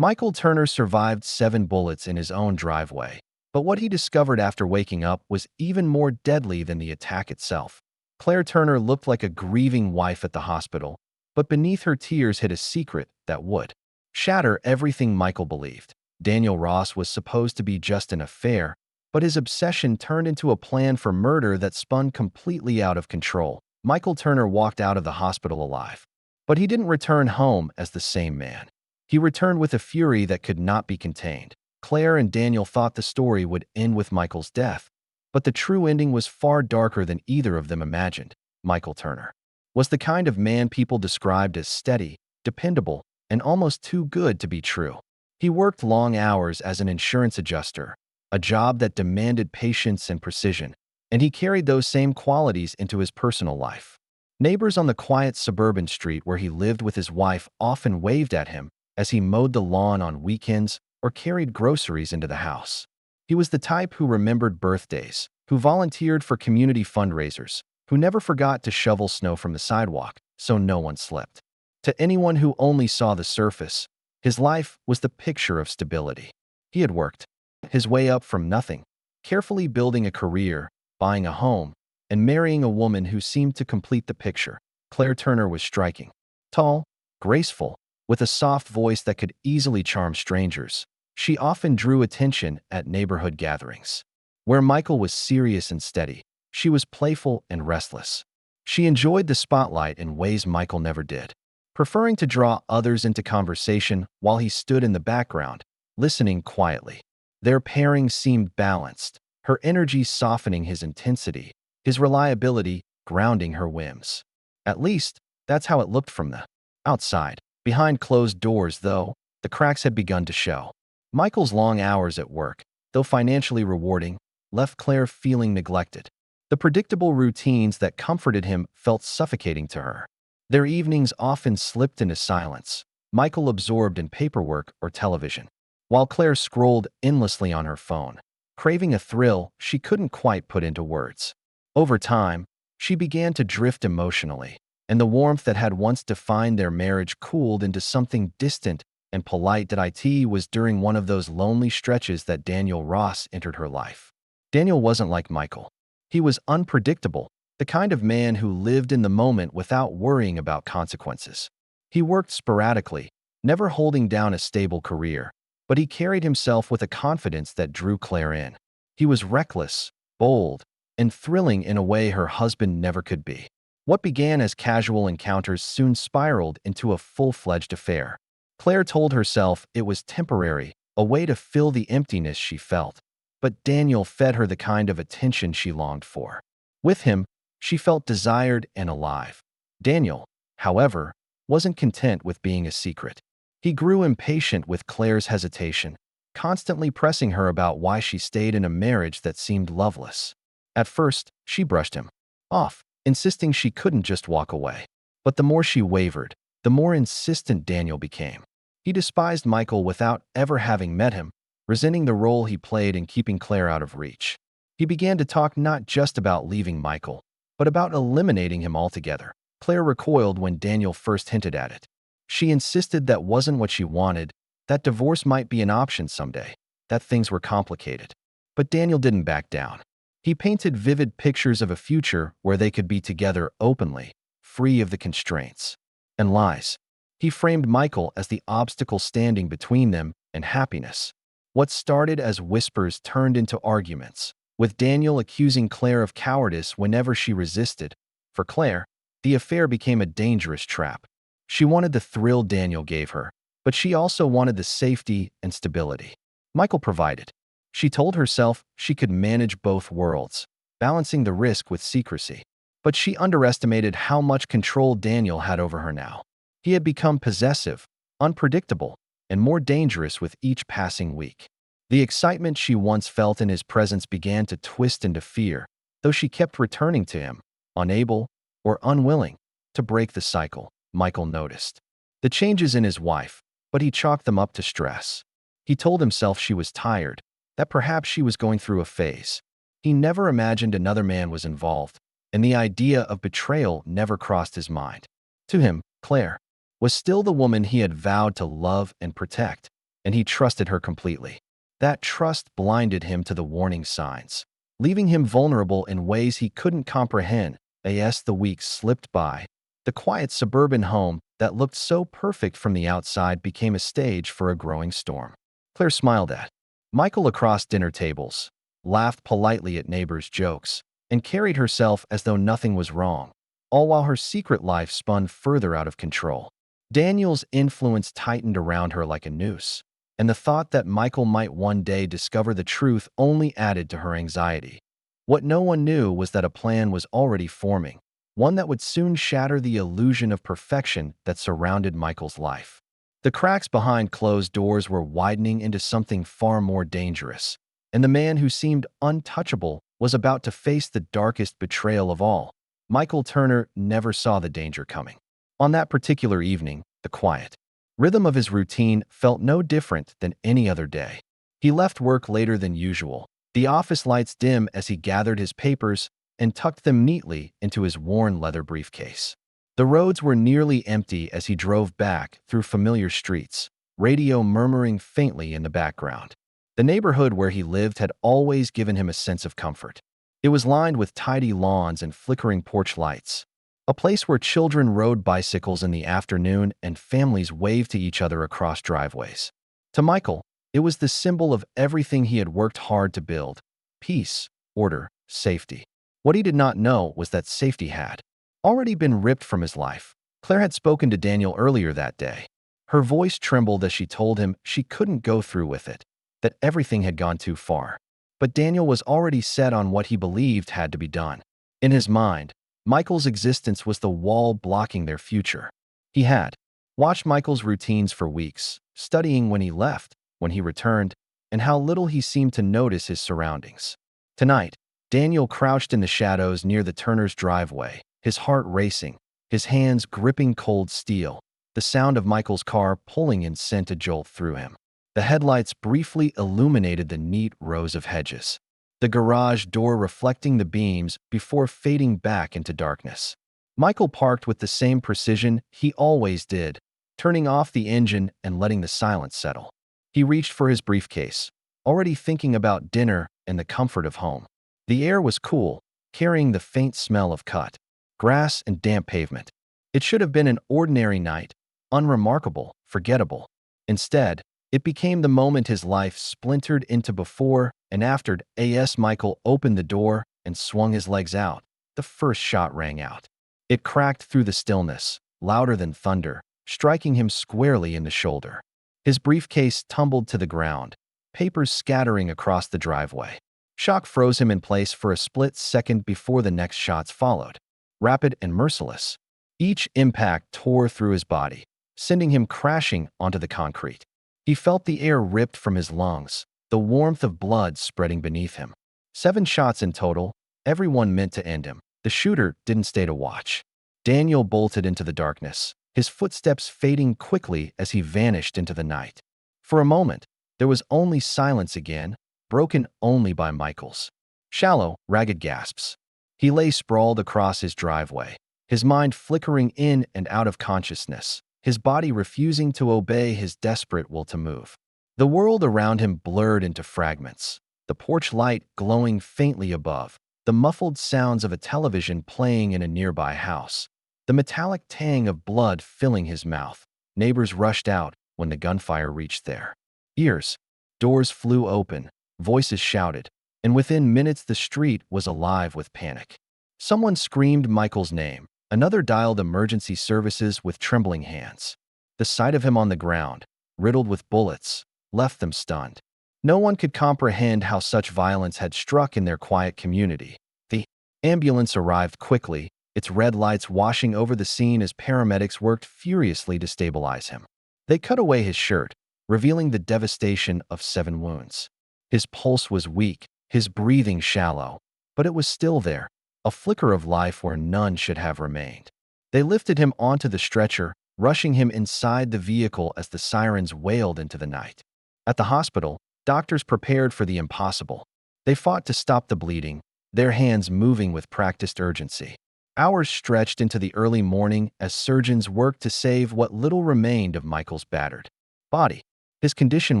Michael Turner survived 7 bullets in his own driveway, but what he discovered after waking up was even more deadly than the attack itself. Claire Turner looked like a grieving wife at the hospital, but beneath her tears hid a secret that would shatter everything Michael believed. Daniel Ross was supposed to be just an affair, but his obsession turned into a plan for murder that spun completely out of control. Michael Turner walked out of the hospital alive, but he didn't return home as the same man. He returned with a fury that could not be contained. Claire and Daniel thought the story would end with Michael's death, but the true ending was far darker than either of them imagined. Michael Turner was the kind of man people described as steady, dependable, and almost too good to be true. He worked long hours as an insurance adjuster, a job that demanded patience and precision, and he carried those same qualities into his personal life. Neighbors on the quiet suburban street where he lived with his wife often waved at him as he mowed the lawn on weekends or carried groceries into the house. He was the type who remembered birthdays, who volunteered for community fundraisers, who never forgot to shovel snow from the sidewalk so no one slipped. To anyone who only saw the surface, his life was the picture of stability. He had worked his way up from nothing, carefully building a career, buying a home, and marrying a woman who seemed to complete the picture. Claire Turner was striking. Tall, graceful, with a soft voice that could easily charm strangers, she often drew attention at neighborhood gatherings. Where Michael was serious and steady, she was playful and restless. She enjoyed the spotlight in ways Michael never did, preferring to draw others into conversation while he stood in the background, listening quietly. Their pairing seemed balanced, her energy softening his intensity, his reliability grounding her whims. At least, that's how it looked from the outside. Behind closed doors, though, the cracks had begun to show. Michael's long hours at work, though financially rewarding, left Claire feeling neglected. The predictable routines that comforted him felt suffocating to her. Their evenings often slipped into silence, Michael absorbed in paperwork or television, while Claire scrolled endlessly on her phone, craving a thrill she couldn't quite put into words. Over time, she began to drift emotionally, and the warmth that had once defined their marriage cooled into something distant and polite. It was during one of those lonely stretches that Daniel Ross entered her life. Daniel wasn't like Michael. He was unpredictable, the kind of man who lived in the moment without worrying about consequences. He worked sporadically, never holding down a stable career, but he carried himself with a confidence that drew Claire in. He was reckless, bold, and thrilling in a way her husband never could be. What began as casual encounters soon spiraled into a full-fledged affair. Claire told herself it was temporary, a way to fill the emptiness she felt. But Daniel fed her the kind of attention she longed for. With him, she felt desired and alive. Daniel, however, wasn't content with being a secret. He grew impatient with Claire's hesitation, constantly pressing her about why she stayed in a marriage that seemed loveless. At first, she brushed him off, insisting she couldn't just walk away. But the more she wavered, the more insistent Daniel became. He despised Michael without ever having met him, resenting the role he played in keeping Claire out of reach. He began to talk not just about leaving Michael, but about eliminating him altogether. Claire recoiled when Daniel first hinted at it. She insisted that wasn't what she wanted, that divorce might be an option someday, that things were complicated. But Daniel didn't back down. He painted vivid pictures of a future where they could be together openly, free of the constraints and lies. He framed Michael as the obstacle standing between them and happiness. What started as whispers turned into arguments, with Daniel accusing Claire of cowardice whenever she resisted. For Claire, the affair became a dangerous trap. She wanted the thrill Daniel gave her, but she also wanted the safety and stability Michael provided. She told herself she could manage both worlds, balancing the risk with secrecy. But she underestimated how much control Daniel had over her now. He had become possessive, unpredictable, and more dangerous with each passing week. The excitement she once felt in his presence began to twist into fear, though she kept returning to him, unable or unwilling to break the cycle. Michael noticed the changes in his wife, but he chalked them up to stress. He told himself she was tired, that perhaps she was going through a phase. He never imagined another man was involved, and the idea of betrayal never crossed his mind. To him, Claire was still the woman he had vowed to love and protect. and he trusted her completely. That trust blinded him to the warning signs, leaving him vulnerable in ways he couldn't comprehend. As the weeks slipped by, the quiet suburban home that looked so perfect from the outside became a stage for a growing storm. Claire smiled at Michael across dinner tables, laughed politely at neighbors' jokes, and carried herself as though nothing was wrong, all while her secret life spun further out of control. Daniel's influence tightened around her like a noose, and the thought that Michael might one day discover the truth only added to her anxiety. What no one knew was that a plan was already forming, one that would soon shatter the illusion of perfection that surrounded Michael's life. The cracks behind closed doors were widening into something far more dangerous, and the man who seemed untouchable was about to face the darkest betrayal of all. Michael Turner never saw the danger coming. On that particular evening, the quiet rhythm of his routine felt no different than any other day. He left work later than usual, the office lights dim as he gathered his papers and tucked them neatly into his worn leather briefcase. The roads were nearly empty as he drove back through familiar streets, radio murmuring faintly in the background. The neighborhood where he lived had always given him a sense of comfort. It was lined with tidy lawns and flickering porch lights, a place where children rode bicycles in the afternoon and families waved to each other across driveways. To Michael, it was the symbol of everything he had worked hard to build: peace, order, safety. What he did not know was that safety had already been ripped from his life. Claire had spoken to Daniel earlier that day. Her voice trembled as she told him she couldn't go through with it, that everything had gone too far. But Daniel was already set on what he believed had to be done. In his mind, Michael's existence was the wall blocking their future. He had watched Michael's routines for weeks, studying when he left, when he returned, and how little he seemed to notice his surroundings. Tonight, Daniel crouched in the shadows near the Turners' driveway, his heart racing, his hands gripping cold steel. The sound of Michael's car pulling in sent a jolt through him. The headlights briefly illuminated the neat rows of hedges, the garage door reflecting the beams before fading back into darkness. Michael parked with the same precision he always did, turning off the engine and letting the silence settle. He reached for his briefcase, already thinking about dinner and the comfort of home. The air was cool, carrying the faint smell of cut grass and damp pavement. It should have been an ordinary night, unremarkable, forgettable. Instead, it became the moment his life splintered into before and after. As Michael opened the door and swung his legs out, the first shot rang out. It cracked through the stillness, louder than thunder, striking him squarely in the shoulder. His briefcase tumbled to the ground, papers scattering across the driveway. Shock froze him in place for a split second before the next shots followed, rapid and merciless. Each impact tore through his body, sending him crashing onto the concrete. He felt the air ripped from his lungs, the warmth of blood spreading beneath him. 7 shots in total, everyone meant to end him. The shooter didn't stay to watch. Daniel bolted into the darkness, his footsteps fading quickly as he vanished into the night. For a moment, there was only silence again, broken only by Michael's shallow, ragged gasps. He lay sprawled across his driveway, his mind flickering in and out of consciousness, his body refusing to obey his desperate will to move. The world around him blurred into fragments, the porch light glowing faintly above, the muffled sounds of a television playing in a nearby house, the metallic tang of blood filling his mouth. Neighbors rushed out when the gunfire reached their ears. Doors flew open, voices shouted, and within minutes the street was alive with panic. Someone screamed Michael's name. Another dialed emergency services with trembling hands. The sight of him on the ground, riddled with bullets, left them stunned. No one could comprehend how such violence had struck in their quiet community. The ambulance arrived quickly, its red lights washing over the scene as paramedics worked furiously to stabilize him. They cut away his shirt, revealing the devastation of 7 wounds. His pulse was weak, his breathing shallow, but it was still there, a flicker of life where none should have remained. They lifted him onto the stretcher, rushing him inside the vehicle as the sirens wailed into the night. At the hospital, doctors prepared for the impossible. They fought to stop the bleeding, their hands moving with practiced urgency. Hours stretched into the early morning as surgeons worked to save what little remained of Michael's battered body. His condition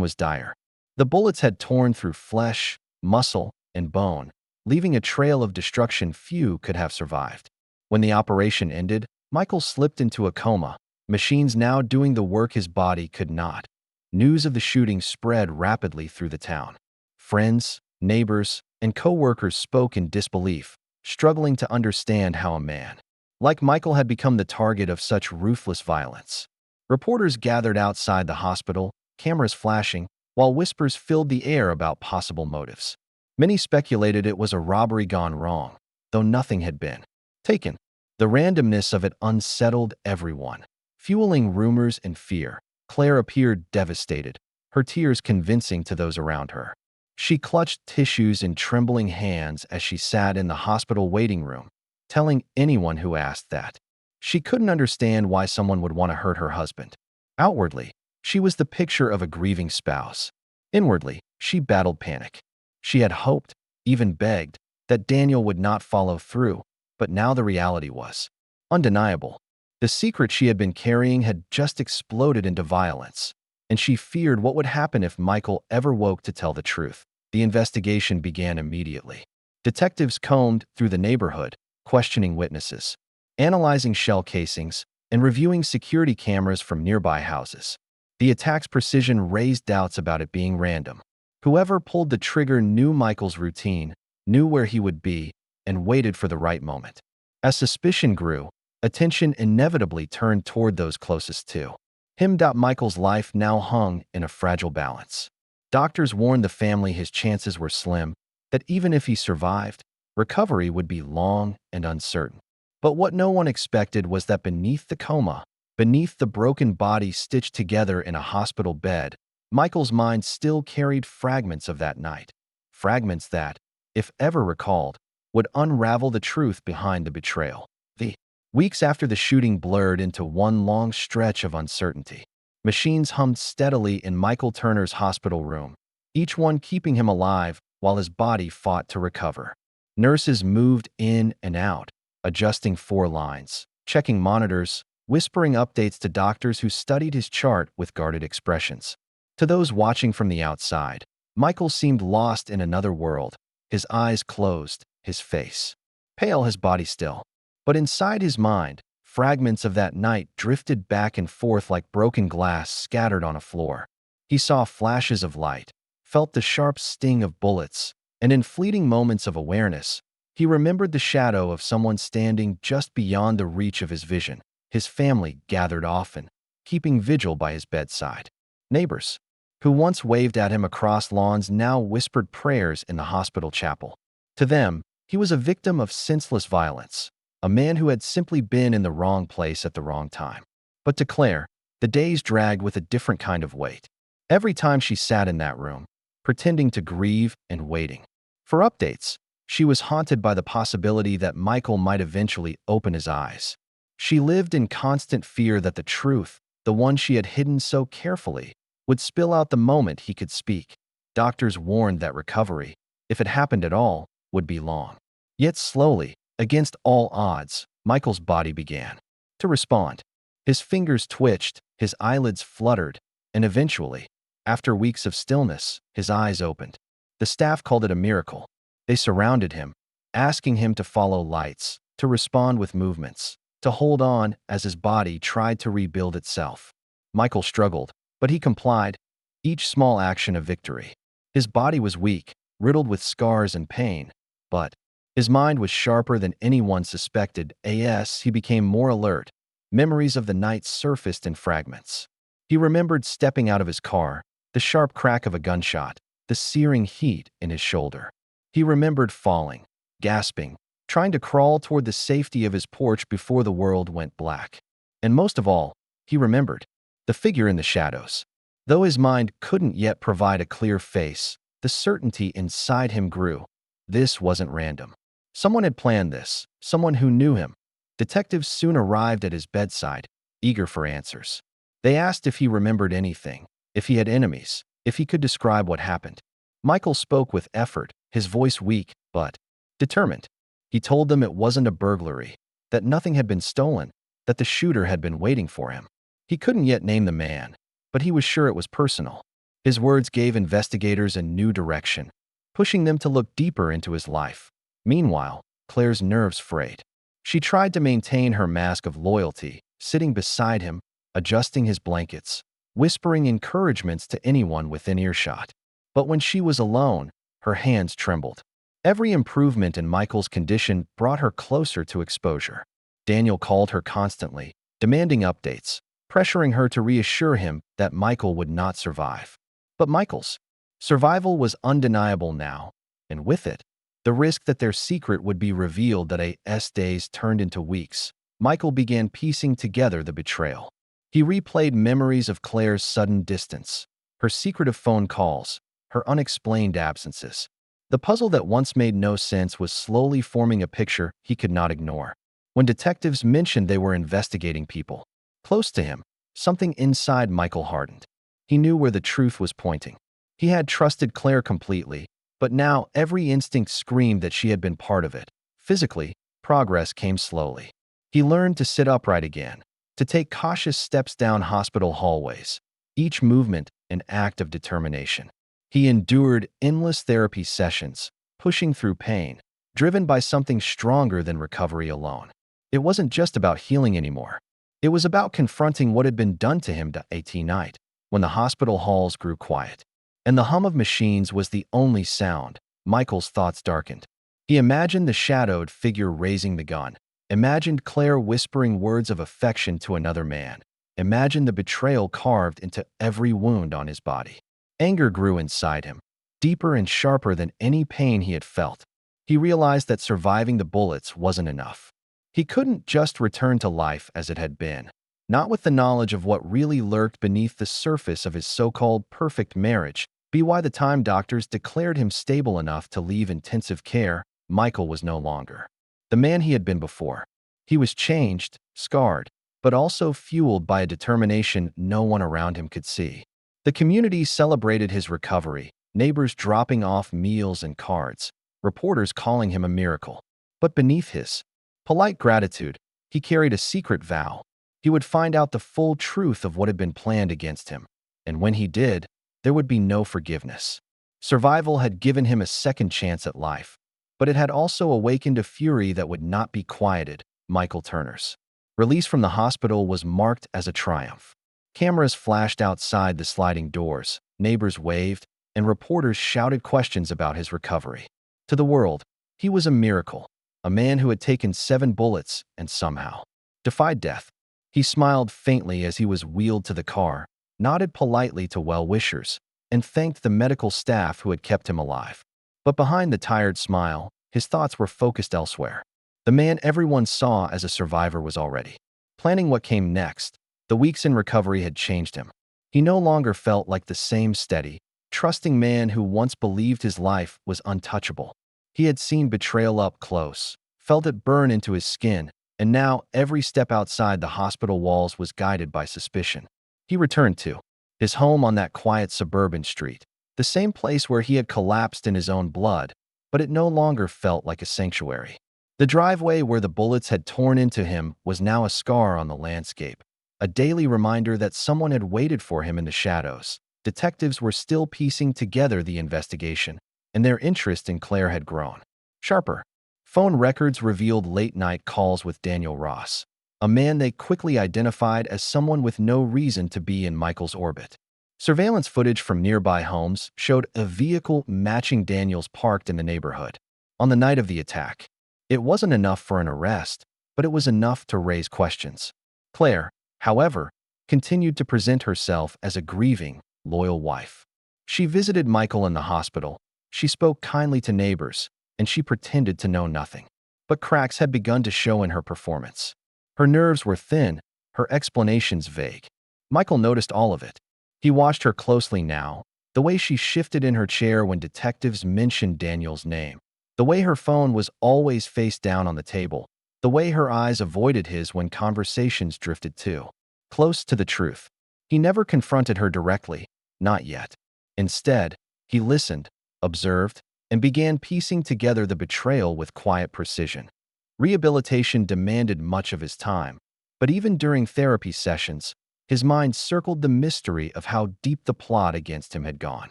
was dire. The bullets had torn through flesh, muscle, and bone, leaving a trail of destruction few could have survived. When the operation ended, Michael slipped into a coma, machines now doing the work his body could not. News of the shooting spread rapidly through the town. Friends, neighbors, and co-workers spoke in disbelief, struggling to understand how a man like Michael had become the target of such ruthless violence. Reporters gathered outside the hospital, cameras flashing, while whispers filled the air about possible motives. Many speculated it was a robbery gone wrong, though nothing had been taken. The randomness of it unsettled everyone, fueling rumors and fear. Claire appeared devastated, her tears convincing to those around her. She clutched tissues in trembling hands as she sat in the hospital waiting room, telling anyone who asked that she couldn't understand why someone would want to hurt her husband. Outwardly, she was the picture of a grieving spouse. Inwardly, she battled panic. She had hoped, even begged, that Daniel would not follow through, but now the reality was undeniable. The secret she had been carrying had just exploded into violence, and she feared what would happen if Michael ever woke to tell the truth. The investigation began immediately. Detectives combed through the neighborhood, questioning witnesses, analyzing shell casings, and reviewing security cameras from nearby houses. The attack's precision raised doubts about it being random. Whoever pulled the trigger knew Michael's routine, knew where he would be, and waited for the right moment. As suspicion grew, attention inevitably turned toward those closest to him. Michael's life now hung in a fragile balance. Doctors warned the family his chances were slim, that even if he survived, recovery would be long and uncertain. But what no one expected was that beneath the coma, beneath the broken body stitched together in a hospital bed, Michael's mind still carried fragments of that night. Fragments that, if ever recalled, would unravel the truth behind the betrayal. The weeks after the shooting blurred into one long stretch of uncertainty. Machines hummed steadily in Michael Turner's hospital room, each one keeping him alive while his body fought to recover. Nurses moved in and out, adjusting 4 lines, checking monitors, whispering updates to doctors who studied his chart with guarded expressions. To those watching from the outside, Michael seemed lost in another world, his eyes closed, his face pale, his body still. But inside his mind, fragments of that night drifted back and forth like broken glass scattered on a floor. He saw flashes of light, felt the sharp sting of bullets, and in fleeting moments of awareness, he remembered the shadow of someone standing just beyond the reach of his vision. His family gathered often, keeping vigil by his bedside. Neighbors, who once waved at him across lawns, now whispered prayers in the hospital chapel. To them, he was a victim of senseless violence, a man who had simply been in the wrong place at the wrong time. But to Claire, the days dragged with a different kind of weight. Every time she sat in that room, pretending to grieve and waiting for updates, she was haunted by the possibility that Michael might eventually open his eyes. She lived in constant fear that the truth, the one she had hidden so carefully, would spill out the moment he could speak. Doctors warned that recovery, if it happened at all, would be long. Yet slowly, against all odds, Michael's body began to respond. His fingers twitched, his eyelids fluttered, and eventually, after weeks of stillness, his eyes opened. The staff called it a miracle. They surrounded him, asking him to follow lights, to respond with movements, to hold on as his body tried to rebuild itself. Michael struggled, but he complied, each small action a victory. His body was weak, riddled with scars and pain, but his mind was sharper than anyone suspected. As he became more alert, memories of the night surfaced in fragments. He remembered stepping out of his car, the sharp crack of a gunshot, the searing heat in his shoulder. He remembered falling, gasping, trying to crawl toward the safety of his porch before the world went black. And most of all, he remembered the figure in the shadows. Though his mind couldn't yet provide a clear face, the certainty inside him grew. This wasn't random. Someone had planned this, someone who knew him. Detectives soon arrived at his bedside, eager for answers. They asked if he remembered anything, if he had enemies, if he could describe what happened. Michael spoke with effort, his voice weak, but determined. He told them it wasn't a burglary, that nothing had been stolen, that the shooter had been waiting for him. He couldn't yet name the man, but he was sure it was personal. His words gave investigators a new direction, pushing them to look deeper into his life. Meanwhile, Claire's nerves frayed. She tried to maintain her mask of loyalty, sitting beside him, adjusting his blankets, whispering encouragements to anyone within earshot. But when she was alone, her hands trembled. Every improvement in Michael's condition brought her closer to exposure. Daniel called her constantly, demanding updates, pressuring her to reassure him that Michael would not survive. But Michael's survival was undeniable now, and with it, the risk that their secret would be revealed that AS days turned into weeks. Michael began piecing together the betrayal. He replayed memories of Claire's sudden distance, her secretive phone calls, her unexplained absences. The puzzle that once made no sense was slowly forming a picture he could not ignore. When detectives mentioned they were investigating people close to him, something inside Michael hardened. He knew where the truth was pointing. He had trusted Claire completely, but now every instinct screamed that she had been part of it. Physically, progress came slowly. He learned to sit upright again, to take cautious steps down hospital hallways, each movement an act of determination. He endured endless therapy sessions, pushing through pain, driven by something stronger than recovery alone. It wasn't just about healing anymore. It was about confronting what had been done to him that night, when the hospital halls grew quiet, and the hum of machines was the only sound. Michael's thoughts darkened. He imagined the shadowed figure raising the gun, imagined Claire whispering words of affection to another man, imagined the betrayal carved into every wound on his body. Anger grew inside him, deeper and sharper than any pain he had felt. He realized that surviving the bullets wasn't enough. He couldn't just return to life as it had been, not with the knowledge of what really lurked beneath the surface of his so-called perfect marriage. By the time doctors declared him stable enough to leave intensive care, Michael was no longer the man he had been before. He was changed, scarred, but also fueled by a determination no one around him could see. The community celebrated his recovery, neighbors dropping off meals and cards, reporters calling him a miracle. But beneath his polite gratitude, he carried a secret vow. He would find out the full truth of what had been planned against him, and when he did, there would be no forgiveness. Survival had given him a second chance at life, but it had also awakened a fury that would not be quieted. Michael Turner's release from the hospital was marked as a triumph. Cameras flashed outside the sliding doors, neighbors waved, and reporters shouted questions about his recovery. To the world, he was a miracle, a man who had taken 7 bullets and somehow defied death. He smiled faintly as he was wheeled to the car, nodded politely to well-wishers, and thanked the medical staff who had kept him alive. But behind the tired smile, his thoughts were focused elsewhere. The man everyone saw as a survivor was already planning what came next. The weeks in recovery had changed him. He no longer felt like the same steady, trusting man who once believed his life was untouchable. He had seen betrayal up close, felt it burn into his skin, and now every step outside the hospital walls was guided by suspicion. He returned to his home on that quiet suburban street, the same place where he had collapsed in his own blood, but it no longer felt like a sanctuary. The driveway where the bullets had torn into him was now a scar on the landscape, a daily reminder that someone had waited for him in the shadows. Detectives were still piecing together the investigation, and their interest in Claire had grown sharper. Phone records revealed late-night calls with Daniel Ross, a man they quickly identified as someone with no reason to be in Michael's orbit. Surveillance footage from nearby homes showed a vehicle matching Daniel's parked in the neighborhood on the night of the attack. It wasn't enough for an arrest, but it was enough to raise questions. Claire, however, continued to present herself as a grieving, loyal wife. She visited Michael in the hospital, she spoke kindly to neighbors, and she pretended to know nothing. But cracks had begun to show in her performance. Her nerves were thin, her explanations vague. Michael noticed all of it. He watched her closely now, the way she shifted in her chair when detectives mentioned Daniel's name, the way her phone was always face down on the table, the way her eyes avoided his when conversations drifted too close to the truth. He never confronted her directly, not yet. Instead, he listened, observed, and began piecing together the betrayal with quiet precision. Rehabilitation demanded much of his time, but even during therapy sessions, His mind circled the mystery of how deep the plot against him had gone.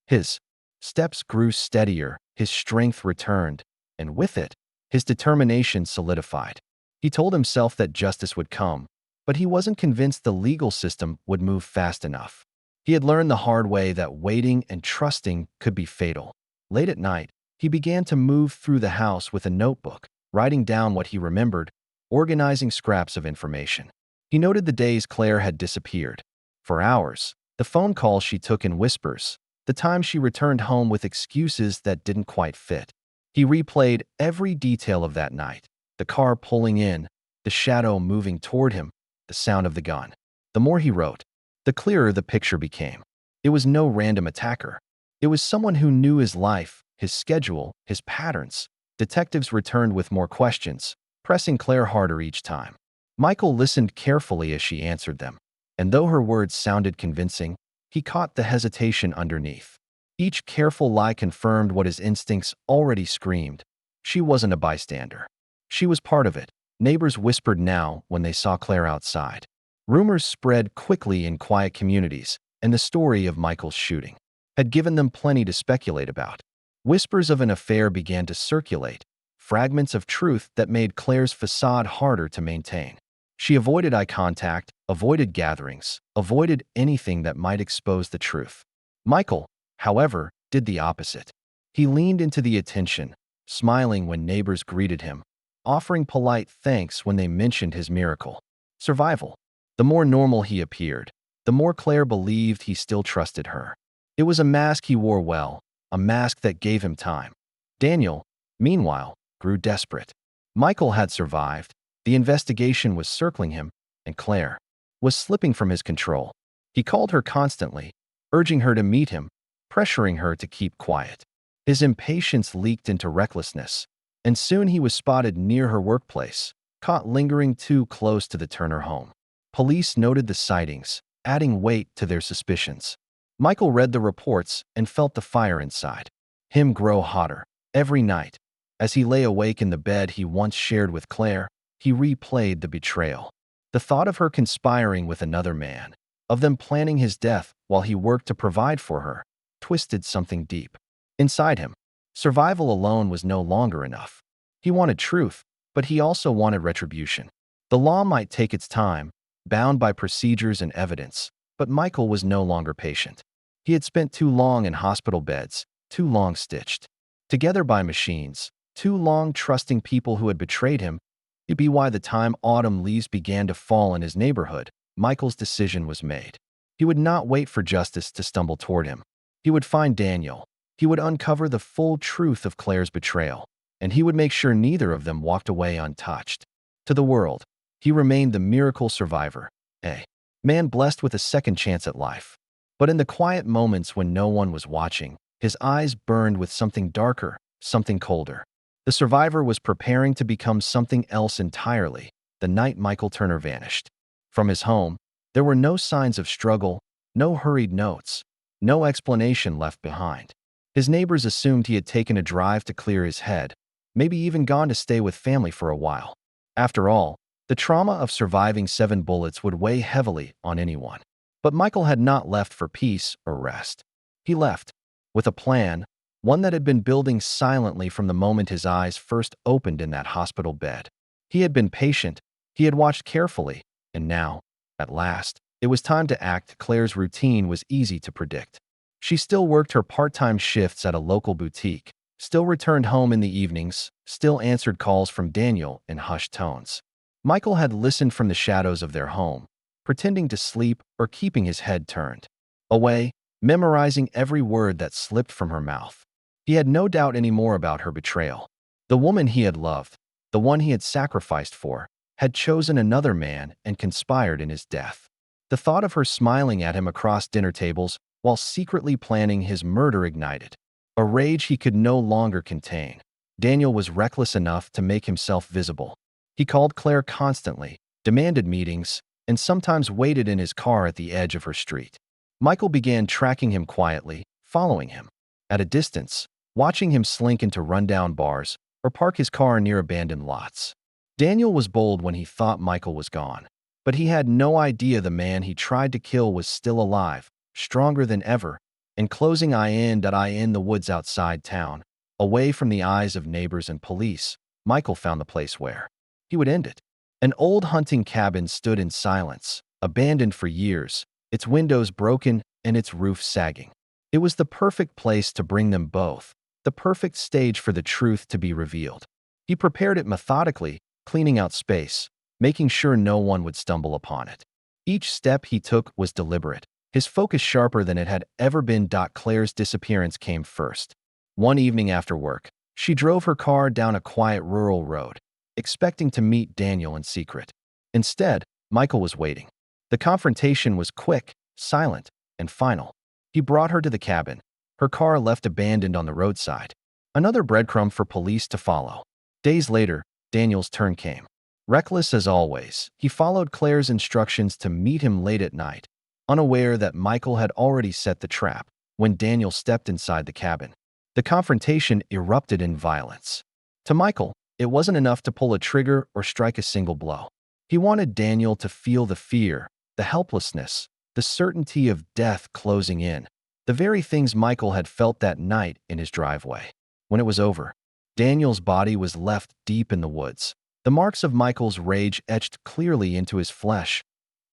His steps grew steadier, his strength returned, and with it, his determination solidified. He told himself that justice would come, but he wasn't convinced the legal system would move fast enough. He had learned the hard way that waiting and trusting could be fatal. Late at night, he began to move through the house with a notebook, writing down what he remembered, organizing scraps of information. He noted the days Claire had disappeared. For hours, the phone calls she took in whispers, the times she returned home with excuses that didn't quite fit. He replayed every detail of that night, the car pulling in, the shadow moving toward him, the sound of the gun. The more he wrote, the clearer the picture became. It was no random attacker. It was someone who knew his life, his schedule, his patterns. Detectives returned with more questions, pressing Claire harder each time. Michael listened carefully as she answered them, and though her words sounded convincing, he caught the hesitation underneath. Each careful lie confirmed what his instincts already screamed. She wasn't a bystander. She was part of it. Neighbors whispered now when they saw Claire outside. Rumors spread quickly in quiet communities, and the story of Michael's shooting had given them plenty to speculate about. Whispers of an affair began to circulate, fragments of truth that made Claire's facade harder to maintain. She avoided eye contact, avoided gatherings, avoided anything that might expose the truth. Michael, however, did the opposite. He leaned into the attention, smiling when neighbors greeted him, offering polite thanks when they mentioned his miracle. Survival. The more normal he appeared, the more Claire believed he still trusted her. It was a mask he wore well, a mask that gave him time. Daniel, meanwhile, grew desperate. Michael had survived, the investigation was circling him, and Claire was slipping from his control. He called her constantly, urging her to meet him, pressuring her to keep quiet. His impatience leaked into recklessness, and soon he was spotted near her workplace, caught lingering too close to the Turner home. Police noted the sightings, adding weight to their suspicions. Michael read the reports and felt the fire inside him grow hotter. Every night, as he lay awake in the bed he once shared with Claire, he replayed the betrayal. The thought of her conspiring with another man, of them planning his death while he worked to provide for her, twisted something deep. Inside him, survival alone was no longer enough. He wanted truth, but he also wanted retribution. The law might take its time, bound by procedures and evidence, but Michael was no longer patient. He had spent too long in hospital beds, too long stitched together by machines, too long trusting people who had betrayed him. It'd be why the time autumn leaves began to fall in his neighborhood, Michael's decision was made. He would not wait for justice to stumble toward him. He would find Daniel. He would uncover the full truth of Claire's betrayal, and he would make sure neither of them walked away untouched. To the world, he remained the miracle survivor, a man blessed with a second chance at life. But in the quiet moments when no one was watching, his eyes burned with something darker, something colder. The survivor was preparing to become something else entirely the night Michael Turner vanished. From his home, there were no signs of struggle, no hurried notes, no explanation left behind. His neighbors assumed he had taken a drive to clear his head, maybe even gone to stay with family for a while. After all, the trauma of surviving 7 bullets would weigh heavily on anyone. But Michael had not left for peace or rest. He left with a plan, one that had been building silently from the moment his eyes first opened in that hospital bed. He had been patient, he had watched carefully, and now, at last, it was time to act. Claire's routine was easy to predict. She still worked her part-time shifts at a local boutique, still returned home in the evenings, still answered calls from Daniel in hushed tones. Michael had listened from the shadows of their home, pretending to sleep or keeping his head turned away, memorizing every word that slipped from her mouth. He had no doubt anymore about her betrayal. The woman he had loved, the one he had sacrificed for, had chosen another man and conspired in his death. The thought of her smiling at him across dinner tables while secretly planning his murder ignited a rage he could no longer contain. Daniel was reckless enough to make himself visible. He called Claire constantly, demanded meetings, and sometimes waited in his car at the edge of her street. Michael began tracking him quietly, following him at a distance, watching him slink into rundown bars or park his car near abandoned lots. Daniel was bold when he thought Michael was gone. But he had no idea the man he tried to kill was still alive, stronger than ever, and closing in the woods outside town, away from the eyes of neighbors and police. Michael found the place where he would end it. An old hunting cabin stood in silence, abandoned for years, its windows broken and its roof sagging. It was the perfect place to bring them both, the perfect stage for the truth to be revealed. He prepared it methodically, cleaning out space, making sure no one would stumble upon it. Each step he took was deliberate, his focus sharper than it had ever been. Claire's disappearance came first. One evening after work, she drove her car down a quiet rural road, expecting to meet Daniel in secret. Instead, Michael was waiting. The confrontation was quick, silent, and final. He brought her to the cabin, her car left abandoned on the roadside. Another breadcrumb for police to follow. Days later, Daniel's turn came. Reckless as always, he followed Claire's instructions to meet him late at night, unaware that Michael had already set the trap. When Daniel stepped inside the cabin, the confrontation erupted in violence. To Michael, it wasn't enough to pull a trigger or strike a single blow. He wanted Daniel to feel the fear, the helplessness, the certainty of death closing in, the very things Michael had felt that night in his driveway. When it was over, Daniel's body was left deep in the woods, the marks of Michael's rage etched clearly into his flesh.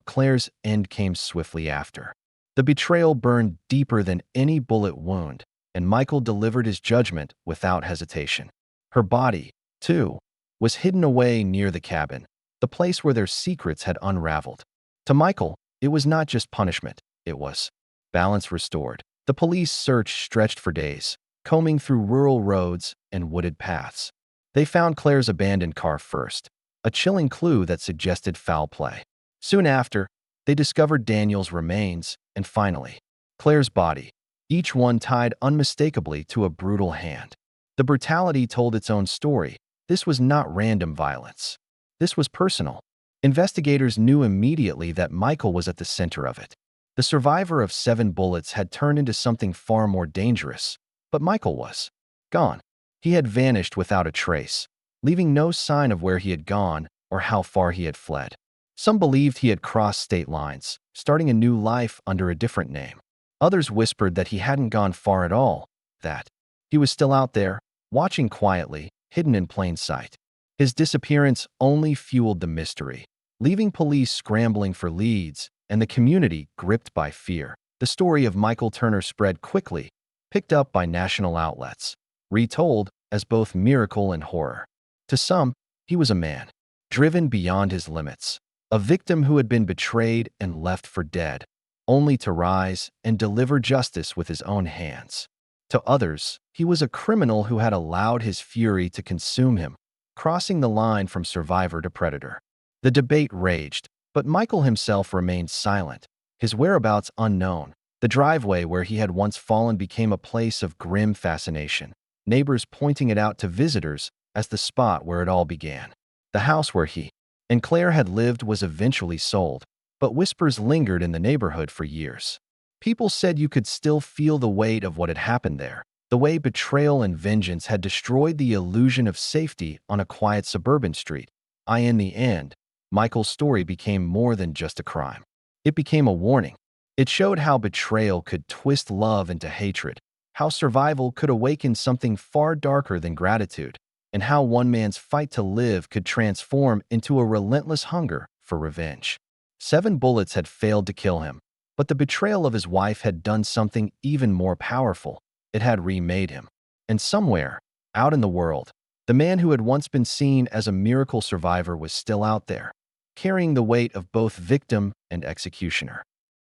Claire's end came swiftly after. The betrayal burned deeper than any bullet wound, and Michael delivered his judgment without hesitation. Her body, too, was hidden away near the cabin, the place where their secrets had unraveled. To Michael, it was not just punishment, it was balance restored. The police search stretched for days, combing through rural roads and wooded paths. They found Claire's abandoned car first, a chilling clue that suggested foul play. Soon after, they discovered Daniel's remains, and finally, Claire's body, each one tied unmistakably to a brutal hand. The brutality told its own story. This was not random violence. This was personal. Investigators knew immediately that Michael was at the center of it. The survivor of 7 bullets had turned into something far more dangerous, but Michael was gone. He had vanished without a trace, leaving no sign of where he had gone or how far he had fled. Some believed he had crossed state lines, starting a new life under a different name. Others whispered that he hadn't gone far at all, that he was still out there, watching quietly, hidden in plain sight. His disappearance only fueled the mystery, leaving police scrambling for leads and the community gripped by fear. The story of Michael Turner spread quickly, picked up by national outlets, retold as both miracle and horror. To some, he was a man, driven beyond his limits, a victim who had been betrayed and left for dead, only to rise and deliver justice with his own hands. To others, he was a criminal who had allowed his fury to consume him, crossing the line from survivor to predator. The debate raged, but Michael himself remained silent, his whereabouts unknown. The driveway where he had once fallen became a place of grim fascination, neighbors pointing it out to visitors as the spot where it all began. The house where he and Claire had lived was eventually sold, but whispers lingered in the neighborhood for years. People said you could still feel the weight of what had happened there, the way betrayal and vengeance had destroyed the illusion of safety on a quiet suburban street. In the end, Michael's story became more than just a crime. It became a warning. It showed how betrayal could twist love into hatred, how survival could awaken something far darker than gratitude, and how one man's fight to live could transform into a relentless hunger for revenge. 7 bullets had failed to kill him, but the betrayal of his wife had done something even more powerful. It had remade him. And somewhere, out in the world, the man who had once been seen as a miracle survivor was still out there, carrying the weight of both victim and executioner.